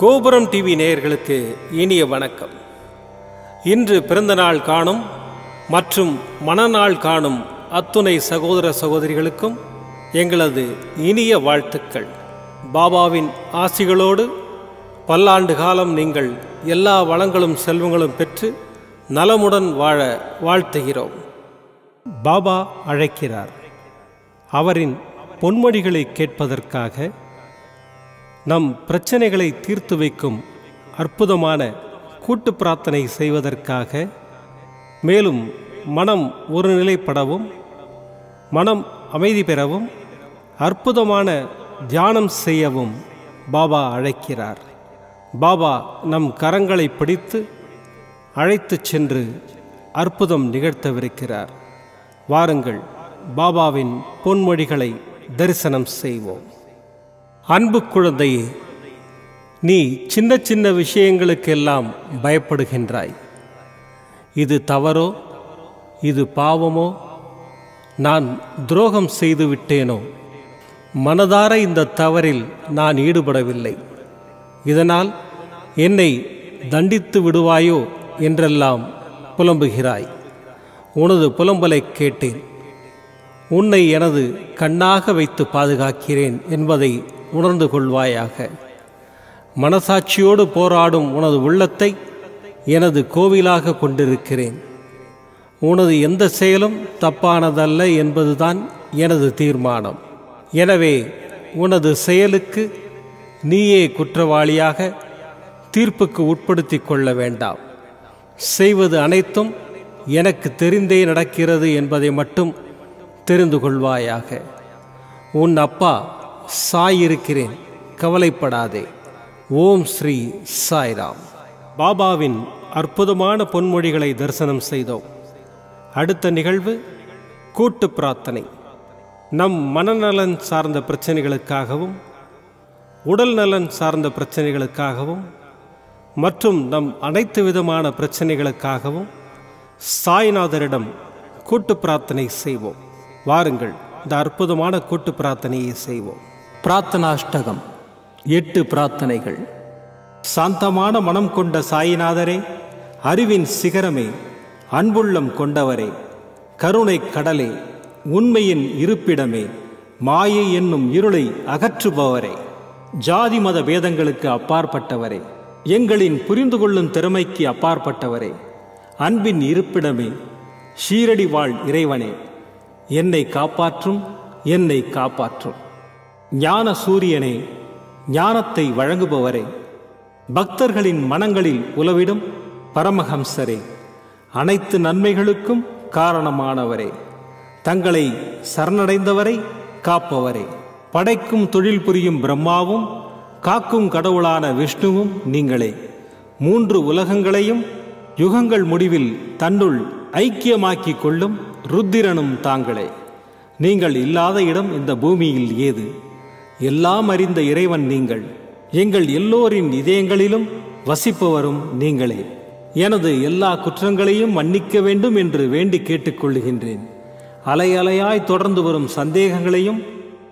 கோபுரம் டிவி நேயர்களுக்கு இனிய வணக்கம். இன்று பிறந்தநாள் காணும் மற்றும் மணநாள் காணும் அத்துணை சகோதர சகோதரிகளுக்கும் எங்களது இனிய வாழ்த்துக்கள். பாபாவின் ஆசிகளோடு பல்லாண்டு காலம் நீங்கள் எல்லா வளங்களும் செல்வங்களும் பெற்று நலமுடன் வாழ வாழ்த்துகிறோம். பாபா அழைக்கிறார். அவரின் பொன்மொழிகளை கேட்பதற்காக, நம் பிரச்சனைகளை தீர்த்து வைக்கும் அற்புதமான கூட்டு பிரார்த்தனை செய்வதற்காக, மேலும் மனம் ஒருநிலைப்படவும் மனம் அமைதி பெறவும் அற்புதமான தியானம் செய்யவும் பாபா அழைக்கிறார். பாபா நம் கரங்களை பிடித்து அழைத்துச் சென்று அற்புதம் நிகழ்த்தவிருக்கிறார். வாருங்கள், பாபாவின் பொன்மொழிகளை தரிசனம் செய்வோம். அன்பு குழந்தையே, நீ சின்ன சின்ன விஷயங்களுக்கெல்லாம் பயப்படுகின்றாய். இது தவறோ, இது பாவமோ, நான் துரோகம் செய்து விட்டேனோ, மனதார இந்த தவறில் நான் ஈடுபடவில்லை, இதனால் என்னை தண்டித்து விடுவாயோ என்றெல்லாம் புலம்புகிறாய். உனது புலம்பலை கேட்டேன். உன்னை எனது கண்ணாக வைத்து பாதுகாக்கிறேன் என்பதை உணர்ந்து கொள்வாயாக. மனசாட்சியோடு போராடும் உனது உள்ளத்தை எனது கோவிலாக கொண்டிருக்கிறேன். உனது எந்த செயலும் தப்பானதல்ல என்பதுதான் எனது தீர்மானம். எனவே உனது செயலுக்கு நீயே குற்றவாளியாக தீர்ப்புக்கு உட்படுத்தி கொள்ள வேண்டாம். செய்வது அனைத்தும் எனக்கு தெரிந்தே நடக்கிறது என்பதை மட்டும் தெரிந்து கொள்வாயாக. உன் அப்பா சாய் இருக்கிறேன், கவலைப்படாதே. ஓம் ஸ்ரீ சாய்ராம். பாபாவின் அற்புதமான பொன்மொழிகளை தரிசனம் செய்தோம். அடுத்த நிகழ்வு கூட்டு பிரார்த்தனை. நம் மனநலன் சார்ந்த பிரச்சனைகளுக்காகவும் உடல் நலன் சார்ந்த பிரச்சனைகளுக்காகவும் மற்றும் நம் அனைத்து விதமான பிரச்சனைகளுக்காகவும் சாய்நாதரிடம் கூட்டு பிரார்த்தனை செய்வோம். வாருங்கள், இந்த அற்புதமான கூட்டு பிரார்த்தனையை செய்வோம். பிரார்த்தனாஷ்டகம். 8 பிரார்த்தனைகள். சாந்தமான மனம் கொண்ட சாயிநாதரே, அறிவின் சிகரமே, அன்புள்ளம் கொண்டவரே, கருணை கடலே, உண்மையின் இருப்பிடமே, மாயை என்னும் இருளை அகற்றுபவரே, ஜாதி மத பேதங்களுக்கு அப்பாற்பட்டவரே, எங்களின் புரிந்து கொள்ளும் திறமைக்கு அப்பாற்பட்டவரே, அன்பின் இருப்பிடமே, ஷீரடி வாழ் இறைவனே, என்னை காப்பாற்றும், என்னை காப்பாற்றும். ஞான சூரியனே, ஞானத்தை வழங்குபவரே, பக்தர்களின் மனங்களில் உலவிடும் பரமஹம்சரே, அனைத்து நன்மைகளுக்கும் காரணமானவரே, தங்களை சரணடைந்தவரை காப்பவரே, படைக்கும் தொழில் புரியும் பிரம்மாவும் காக்கும் கடவுளான விஷ்ணுவும் நீங்களே, 3 உலகங்களையும் யுகங்கள் முடிவில் தன்னுள் ஐக்கியமாக்கிக் கொள்ளும் ருத்திரனும் தாங்களே. நீங்கள் இல்லாத இடம் இந்த பூமியில் ஏது? எல்லாம் அறிந்த இறைவன் நீங்கள். எங்கள் எல்லோரின் இதயங்களிலும் வசிப்பவரும் நீங்களே. எனது எல்லா குற்றங்களையும் மன்னிக்க வேண்டும் என்று வேண்டி கேட்டுக்கொள்கின்றேன். அலை அலையாய் தொடர்ந்து வரும் சந்தேகங்களையும்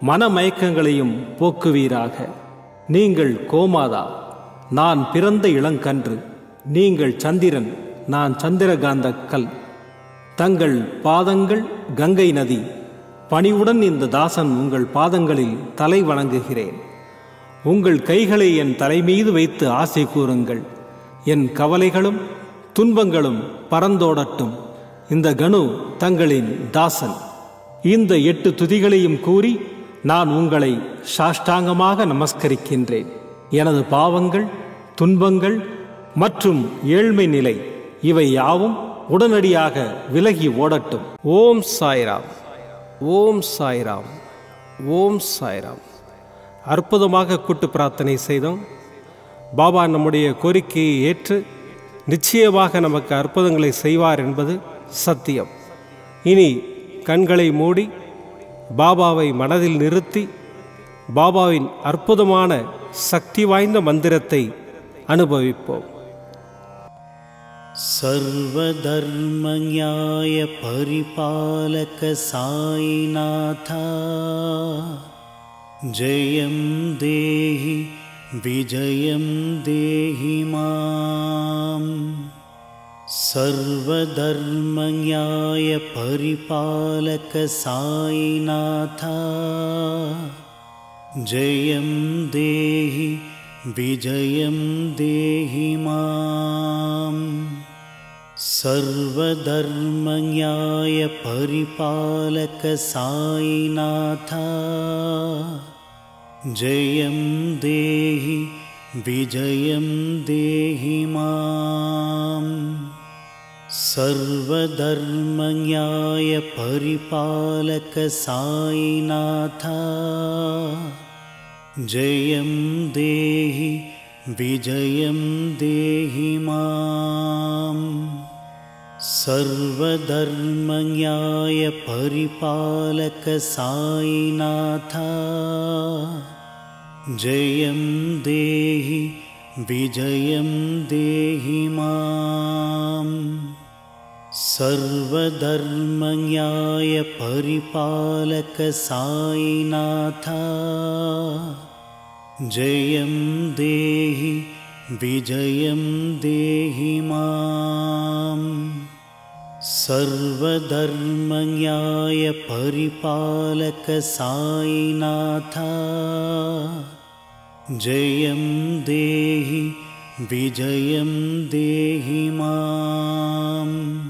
மனமயக்கங்களையும் போக்குவீராக. நீங்கள் கோமாதா, நான் பிறந்த இளங்கன்று. நீங்கள் சந்திரன், நான் சந்திரகாந்த கல். தங்கள் பாதங்கள் கங்கை நதி. பணிவுடன் இந்த தாசன் உங்கள் பாதங்களில் தலை வணங்குகிறேன். உங்கள் கைகளை என் தலைமீது வைத்து ஆசை கூறுங்கள். என் கவலைகளும் துன்பங்களும் பறந்தோடட்டும். இந்த கணு தங்களின் தாசன். இந்த 8 துதிகளையும் கூறி நான் உங்களை சாஷ்டாங்கமாக நமஸ்கரிக்கின்றேன். எனது பாவங்கள், துன்பங்கள் மற்றும் ஏழ்மை நிலை இவை யாவும் உடனடியாக விலகி ஓடட்டும். ஓம் சாய்ராம், ஓம் சாய்ராம், ஓம் சாய்ராம். அற்புதமாக கூட்டு பிரார்த்தனை செய்தோம். பாபா நம்முடைய கோரிக்கையை ஏற்று நிச்சயமாக நமக்கு அற்புதங்களை செய்வார் என்பது சத்தியம். இனி கண்களை மூடி பாபாவை மனதில் நிறுத்தி பாபாவின் அற்புதமான சக்தி வாய்ந்த மந்திரத்தை அனுபவிப்போம். सर्वधर्म न्याय परिपालक साईनाथा, जयं देहि विजयं देहि माम्। सर्वधर्मन्याय परिपालक साईनाथ जयं देहि विजयं देहि माम्। सर्वधर्मन्याय परिपालक साईनाथ जयं देहि विजयं देहि माम्। सर्वधर्मन्याय परिपालक साईनाथ जयं देहि विजयं देहि माम्। सर्वधर्मन्याय परिपालक साईनाथ जयं देहि विजयं देहि माम्। सर्वधर्मन्याय परिपालक साईनाथ जयं देहि विजयं देहि माम्। सर्वधर्मन्याय परिपालक साईनाथ जयं देहि विजयं देहि माम्।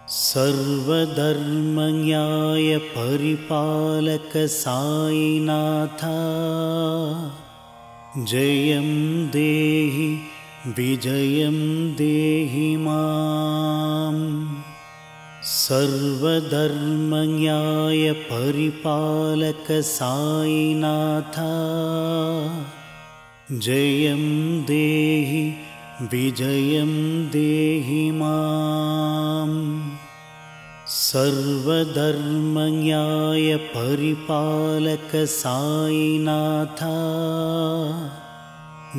सर्वधर्मन्याय परिपालक साईनाथ जयं देहि विजयं देहि माम्। सर्वधर्मन्याय परिपालक साईनाथ जयं देहि विजयं देहि माम्। सर्वधर्मन्याय परिपालक साईनाथ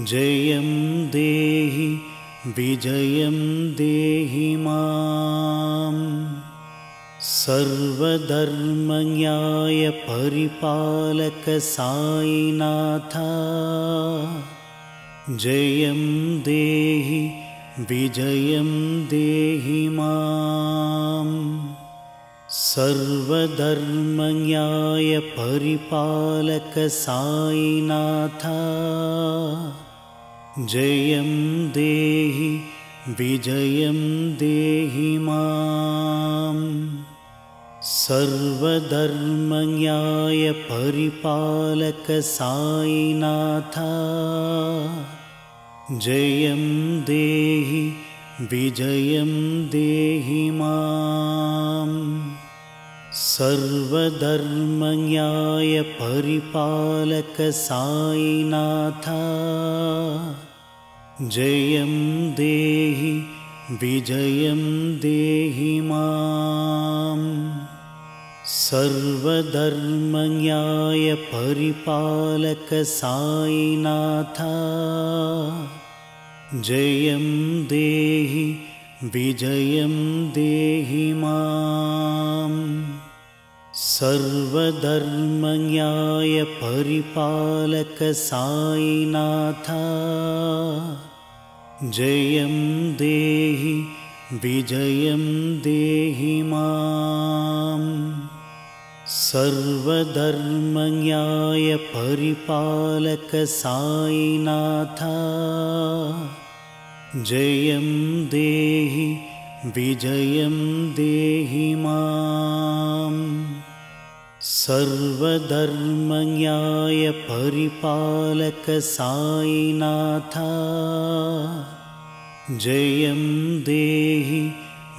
जयं देहि विजयं देहि माम्। सर्वधर्मन्याय परिपालक साईनाथ जयं देहि विजयं देहि माम्। सर्वधर्मन्याय परिपालक साईनाथ जयं देहि विजयं देहि माम्। सर्वधर्मन्याय परिपालक साईनाथ जयं देहि विजयं देहि माम्। सर्वधर्मन्याय परिपालक साईनाथ जयं देहि विजयं देहि माम्। सर्वधर्मन्याय परिपालक साईनाथ जयं देहि विजयं देहि माम्। सर्वधर्मन्याय परिपालक साईनाथ जयं देहि विजयं देहि माम्। सर्वधर्मन्याय परिपालक साईनाथ जयं देहि विजयं देहि माम्। सर्वधर्मन्याय परिपालक साईनाथ जयं देहि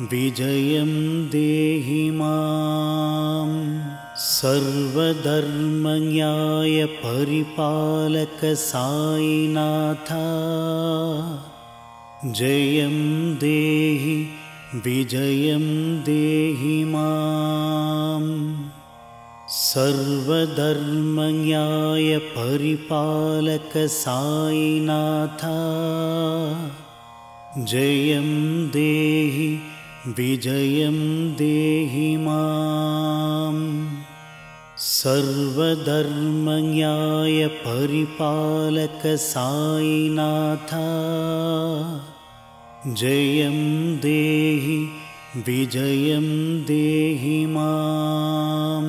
विजयं देहि माम्। सर्वधर्मन्याय परिपालक साईनाथ जयं देहि विजयं देहि माम्। सर्वधर्मन्याय परिपालक साईनाथ जयं देहि विजयं देहि माम्। सर्वधर्मन्याय परिपालक साईनाथ जयं देहि विजयं देहि मां।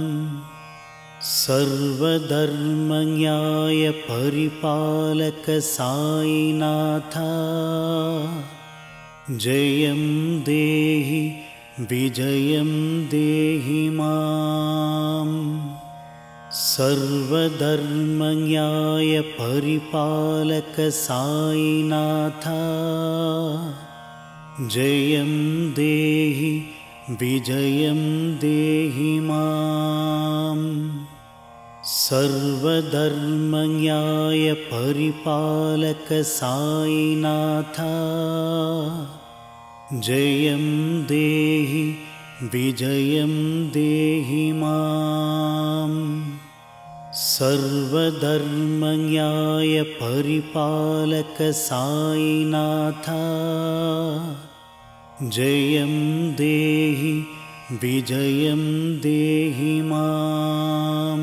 सर्वधर्मन्याय परिपालक साईनाथ जयं देहि विजयं देहि मां। सर्वधर्मन्याय परिपालक साईनाथ जयं देहि विजयं देहि मां। सर्वधर्मन्याय परिपालक साईनाथ जयं देहि विजयं देहि मां। सर्वधर्मन्याय परिपालक साईनाथ जयं देहि विजयं देहि मां।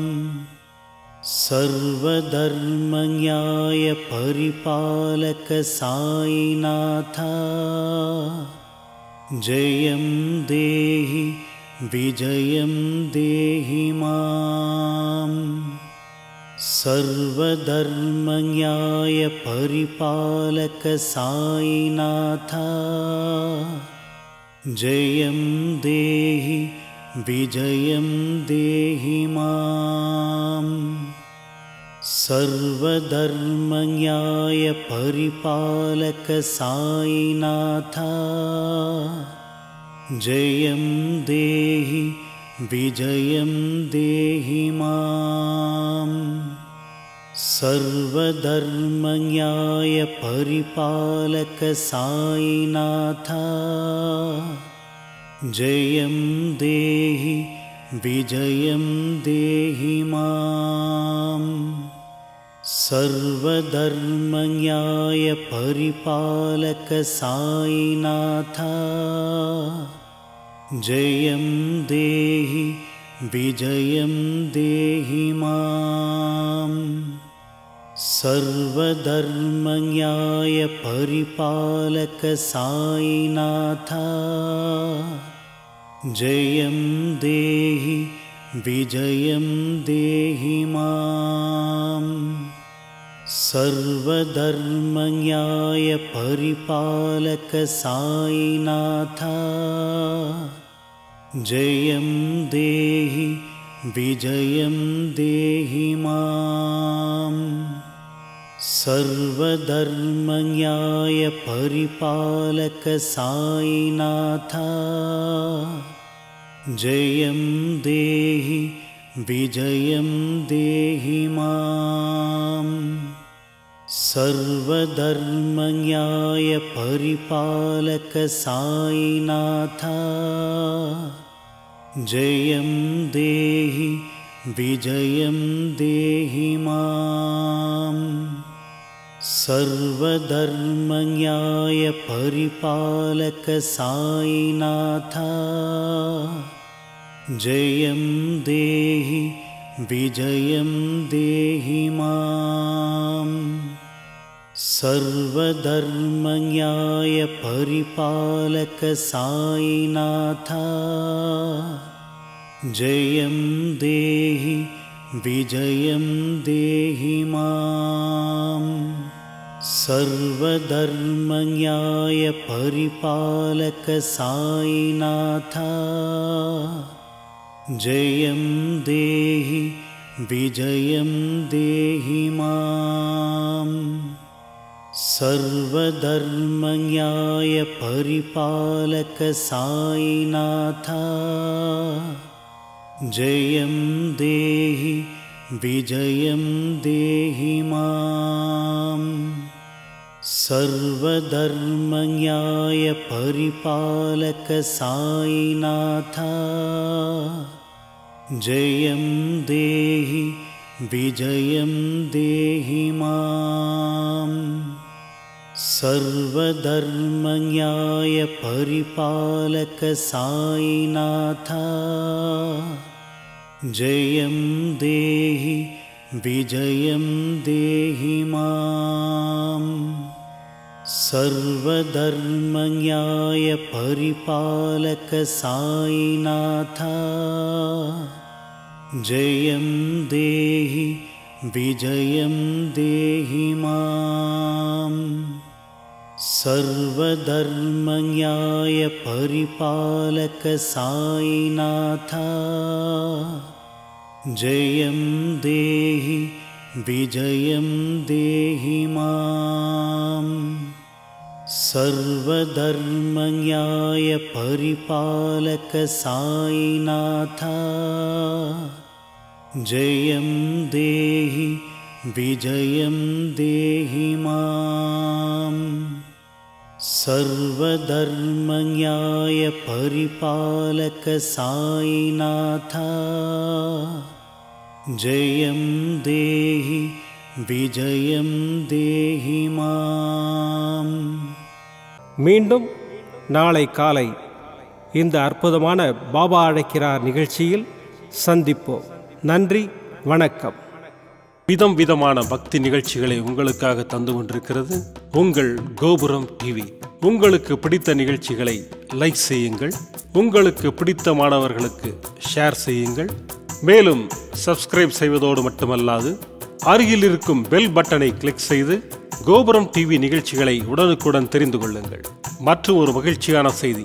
सर्वधर्मन्याय परिपालक साईनाथ जयं देहि विजयं देहि मां। सर्वधर्मन्याय परिपालक साईनाथ जयं देहि विजयं देहि मां। सर्वधर्मन्याय परिपालक साईनाथ जयं देहि विजयं देहि मां। सर्वधर्मन्याय परिपालक साईनाथ जयं देहि विजयं देहि मां। सर्वधर्मन्याय परिपालक साईनाथ जयं देहि विजयं देहि मां। सर्वधर्मन्याय परिपालक साईनाथ जयं देहि विजयं देहि मां। सर्वधर्मन्याय परिपालक साईनाथ जयं देहि विजयं देहि मां। सर्वधर्मन्याय परिपालक साईनाथ जयं देहि विजयं देहि मां। सर्वधर्मन्याय परिपालक साईनाथ जयं देहि विजयं देहि मां। सर्वधर्मन्याय परिपालक साईनाथ जयं देहि विजयं देहि मां। सर्वधर्मन्याय परिपालक साईनाथ जयं देहि विजयं देहि मां। सर्वधर्मन्याय परिपालक साईनाथ जयं देहि विजयं देहि मां। सर्वधर्मन्याय परिपालक साईनाथ जयं देहि विजयं देहि मां। सर्वधर्मन्याय परिपालक साईनाथ जयं देहि विजयं देहि मां। सर्वधर्मन्याय परिपालक साईनाथ जयं देहि विजयं देहि माम् सर्वधर्मन्याय परिपालक साईनाथ जयं देहि विजयं देहि माम् सर्वधर्मन्याय परिपालक साईनाथ जयं देहि विजयं देहि माम् सर्वधर्मन्याय परिपालक साईनाथ जयं देहि विजयं देहि माम् सर्वधर्मन्याय परिपालक साईनाथ जयं देहि विजयं देहि माम् மீண்டும் நாளை காலை இந்த அற்புதமான பாபா அழைக்கிறார் நிகழ்ச்சியில் சந்திப்போம். நன்றி, வணக்கம். விதம் விதமான பக்தி நிகழ்ச்சிகளை உங்களுக்காக தந்து கொண்டிருக்கிறது உங்கள் கோபுரம் டிவி. உங்களுக்கு பிடித்த நிகழ்ச்சிகளை லைக் செய்யுங்கள், உங்களுக்கு பிடித்த மாணவர்களுக்கு ஷேர் செய்யுங்கள். மேலும் சப்ஸ்கிரைப் செய்வதோடு மட்டுமல்லாது அருகில் இருக்கும் பெல் பட்டனை கிளிக் செய்து கோபுரம் டிவி நிகழ்ச்சிகளை உடனுக்குடன் தெரிந்து கொள்ளுங்கள். மற்றும் ஒரு மகிழ்ச்சியான செய்தி,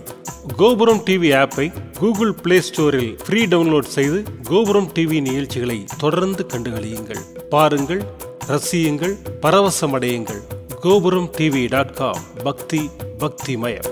கோபுரம் டிவி ஆப்பை கூகுள் பிளே ஸ்டோரில் ஃப்ரீ டவுன்லோட் செய்து கோபுரம் டிவி நிகழ்ச்சிகளை தொடர்ந்து கண்டுகளியுங்கள், பாருங்கள், ரசியுங்கள், பரவசமடையுங்கள். gopuramtv.com பக்தி பக்திமயம்.